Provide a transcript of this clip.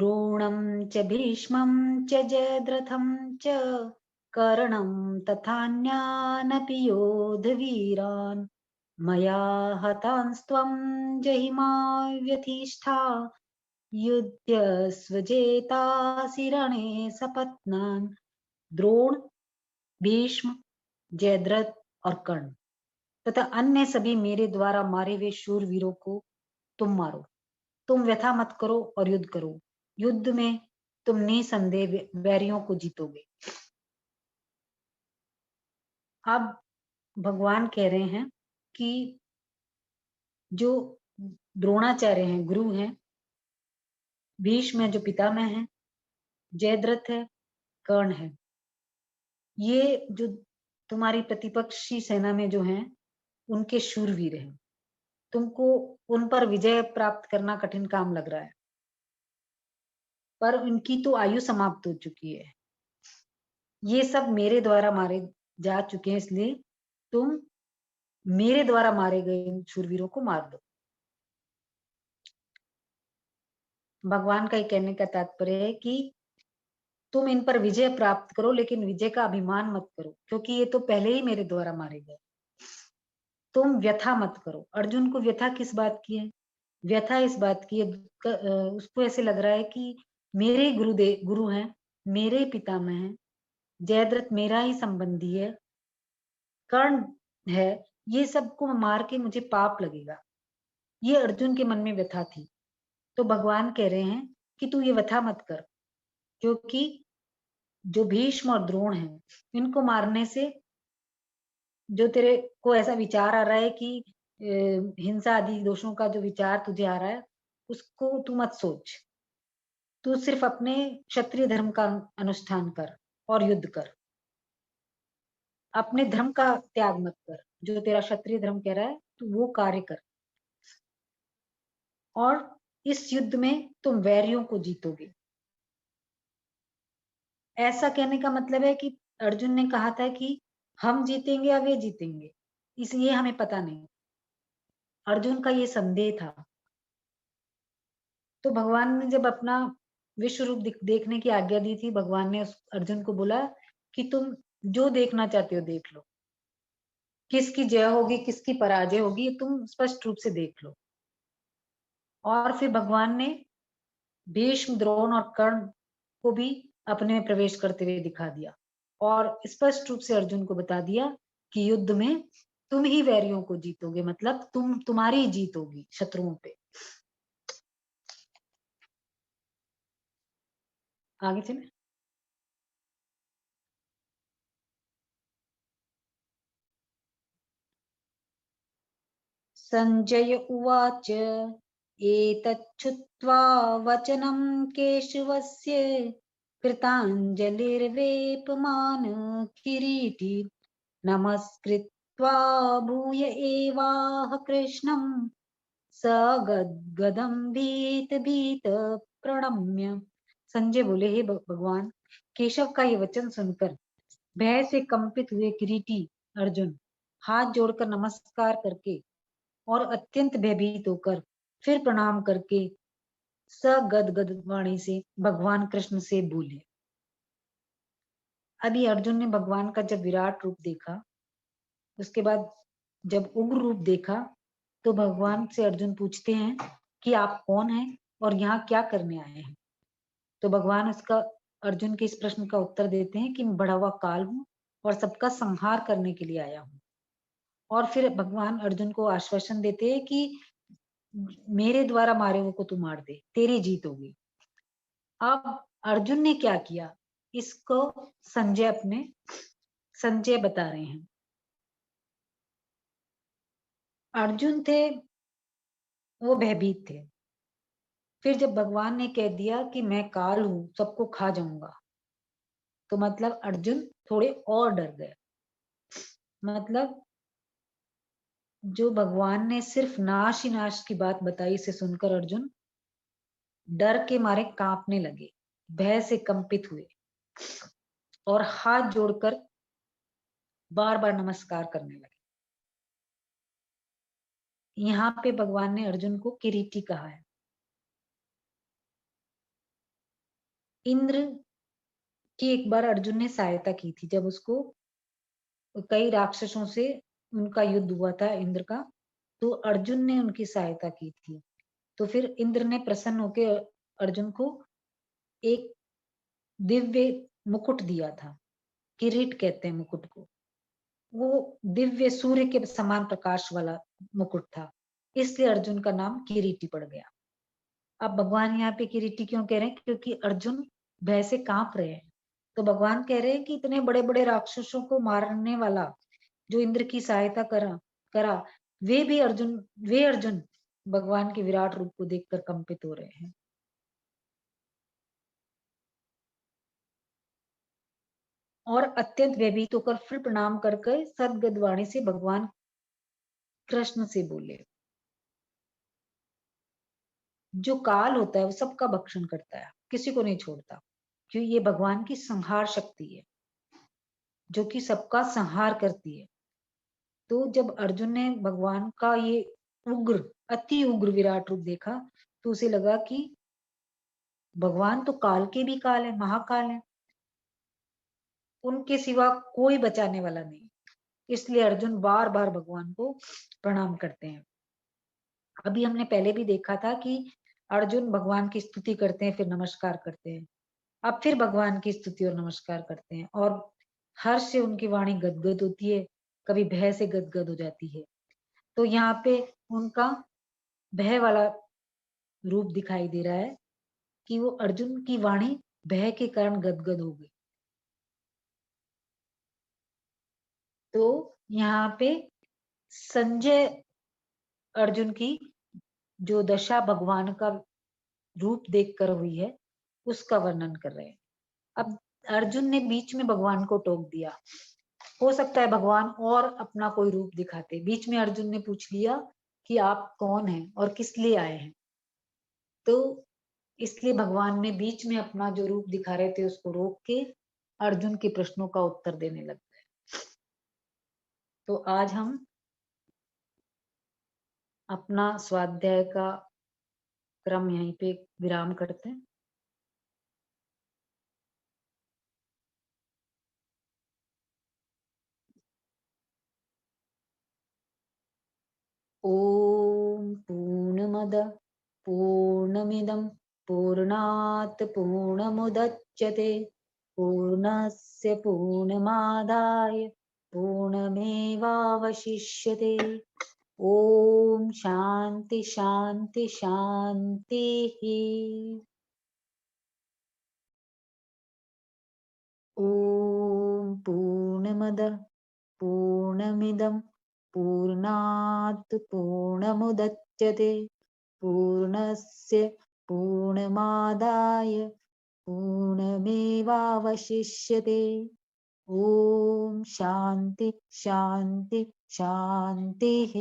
द्रोणं च भीष्मं च जयद्रथं च कर्णं तथान्यानपि योधवीरान् मया हतांस्त्वं जहिमा व्यथिष्ठा युध्यस्वजेतासि रणे सपत्नान्। द्रोण, भीष्म, जयद्रथ और कर्ण तथा अन्य सभी मेरे द्वारा मारे हुए शूरवीरों को तुम मारो। तुम व्यथा मत करो और युद्ध करो। युद्ध में तुम निसंदेह वैरियों को जीतोगे। अब भगवान कह रहे हैं कि जो द्रोणाचार्य हैं, गुरु हैं, भीष्म है जो पितामह है, जयद्रथ है, कर्ण है, ये जो तुम्हारी प्रतिपक्षी सेना में जो हैं उनके शूरवीर हैं। तुमको उन पर विजय प्राप्त करना कठिन काम लग रहा है, पर उनकी तो आयु समाप्त हो चुकी है। ये सब मेरे द्वारा मारे जा चुके हैं, इसलिए तुम मेरे द्वारा मारे गए शूरवीरों को मार दो। भगवान का कहने का तात्पर्य है कि तुम इन पर विजय प्राप्त करो, लेकिन विजय का अभिमान मत करो, क्योंकि ये तो पहले ही मेरे द्वारा मारे गए। तुम व्यथा मत करो। अर्जुन को व्यथा किस बात की है? व्यथा इस बात की है, उसको ऐसे लग रहा है कि मेरे गुरु हैं, मेरे पितामह हैं, जयद्रथ मेरा ही संबंधी है, कर्ण है, ये सबको मार के मुझे पाप लगेगा। ये अर्जुन के मन में व्यथा थी। तो भगवान कह रहे हैं कि तू ये व्यथा मत कर, क्योंकि जो भीष्म और द्रोण है, इनको मारने से जो तेरे को ऐसा विचार आ रहा है कि हिंसा आदि दोषों का जो विचार तुझे आ रहा है, उसको तू मत सोच। तू सिर्फ अपने क्षत्रिय धर्म का अनुष्ठान कर और युद्ध कर। अपने धर्म का त्याग मत कर। जो तेरा क्षत्रिय धर्म कह रहा है तू वो कार्य कर, और इस युद्ध में तुम वैरियों को जीतोगे। ऐसा कहने का मतलब है कि अर्जुन ने कहा था कि हम जीतेंगे या वे जीतेंगे, इसलिए हमें पता नहीं। अर्जुन का ये संदेह था। तो भगवान ने जब अपना विश्व रूप देखने की आज्ञा दी थी, भगवान ने उस अर्जुन को बोला कि तुम जो देखना चाहते हो देख लो, किसकी जय होगी किसकी पराजय होगी ये तुम स्पष्ट रूप से देख लो। और फिर भगवान ने भीष्म, द्रोण और कर्ण को भी अपने में प्रवेश करते हुए दिखा दिया, और स्पष्ट रूप से अर्जुन को बता दिया कि युद्ध में तुम ही वैरियों को जीतोगे, मतलब तुम्हारी जीत होगी शत्रुओं पे। आगे चले। संजय उवाच एतच्छ्रुत्वा वचनं केशवस्य कृताञ्जलिर्वेपमान किरीटी नमस्कृत्वा भूय एवाह कृष्णं स गद्गदं भीत भीत प्रणम्य। संजय बोले, हे भगवान, केशव का ये वचन सुनकर भय से कंपित हुए किरीटी अर्जुन हाथ जोड़कर नमस्कार करके और अत्यंत भयभीत होकर फिर प्रणाम करके सगदगद वाणी से भगवान कृष्ण से बोले। अभी अर्जुन ने भगवान का जब विराट रूप देखा, उसके बाद जब उग्र रूप देखा, तो भगवान से अर्जुन पूछते हैं कि आप कौन हैं और यहाँ क्या करने आए हैं। तो भगवान उसका अर्जुन के इस प्रश्न का उत्तर देते हैं कि मैं बढ़ा हुआ काल हूँ और सबका संहार करने के लिए आया हूँ। और फिर भगवान अर्जुन को आश्वासन देते हैं कि मेरे द्वारा मारे हुए को तू मार दे, तेरी जीत होगी। अब अर्जुन ने क्या किया, इसको संजय बता रहे हैं। अर्जुन थे वो भयभीत थे। फिर जब भगवान ने कह दिया कि मैं काल हूं, सबको खा जाऊंगा, तो मतलब अर्जुन थोड़े और डर गए। मतलब जो भगवान ने सिर्फ नाश ही नाश की बात बताई, इसे सुनकर अर्जुन डर के मारे कांपने लगे, भय से कंपित हुए और हाथ जोड़कर बार बार नमस्कार करने लगे। यहाँ पे भगवान ने अर्जुन को किरीटी कहा है। इंद्र की एक बार अर्जुन ने सहायता की थी, जब उसको कई राक्षसों से उनका युद्ध हुआ था इंद्र का, तो अर्जुन ने उनकी सहायता की थी। तो फिर इंद्र ने प्रसन्न होकर अर्जुन को एक दिव्य मुकुट दिया था। किरीट कहते हैं मुकुट को। वो दिव्य सूर्य के समान प्रकाश वाला मुकुट था, इसलिए अर्जुन का नाम किरीटी पड़ गया। अब भगवान यहाँ पे किरीटी क्यों कह रहे हैं? क्योंकि अर्जुन भय से कांप रहे हैं। तो भगवान कह रहे हैं कि इतने बड़े बड़े राक्षसों को मारने वाला जो इंद्र की सहायता करा, वे अर्जुन भगवान के विराट रूप को देखकर कंपित हो रहे हैं। और अत्यंत भयभीत होकर फिर प्रणाम करके सदगद वाणी से भगवान कृष्ण से बोले। जो काल होता है वो सबका भक्षण करता है, किसी को नहीं छोड़ता, क्यों? ये भगवान की संहार शक्ति है जो कि सबका संहार करती है। तो जब अर्जुन ने भगवान का ये उग्र, अति उग्र विराट रूप देखा, तो उसे लगा कि भगवान तो काल के भी काल है, महाकाल है, उनके सिवा कोई बचाने वाला नहीं। इसलिए अर्जुन बार बार भगवान को प्रणाम करते हैं। अभी हमने पहले भी देखा था कि अर्जुन भगवान की स्तुति करते हैं, फिर नमस्कार करते हैं। अब फिर भगवान की स्तुति और नमस्कार करते हैं, और हर्ष से उनकी वाणी गदगद होती है, कभी भय से गदगद हो जाती है। तो यहाँ पे उनका भय वाला रूप दिखाई दे रहा है कि वो अर्जुन की वाणी भय के कारण गदगद हो गई। तो यहाँ पे संजय अर्जुन की जो दशा भगवान का रूप देखकर हुई है, उसका वर्णन कर रहे हैं। अब अर्जुन ने बीच में भगवान को टोक दिया। हो सकता है भगवान और अपना कोई रूप दिखाते, बीच में अर्जुन ने पूछ लिया कि आप कौन हैं और किस लिए आए हैं। तो इसलिए भगवान ने बीच में अपना जो रूप दिखा रहे थे उसको रोक के अर्जुन के प्रश्नों का उत्तर देने लग गए। तो आज हम अपना स्वाध्याय का क्रम यहीं पे विराम करते हैं। ॐ पूर्णमद पूर्णमिदं पूर्णात् पूर्णमुदच्यते पूर्णस्य पूर्णमादाय पूर्णमेवावशिष्यते। ॐ शान्ति शान्ति शान्तिः। ॐ पूर्णमद पूर्णमिदं पूर्णात् पूर्णमुदच्यते पूर्णस्य पूर्णमादाय पूर्णमेवावशिष्यते। ॐ शान्ति शान्ति शान्तिः।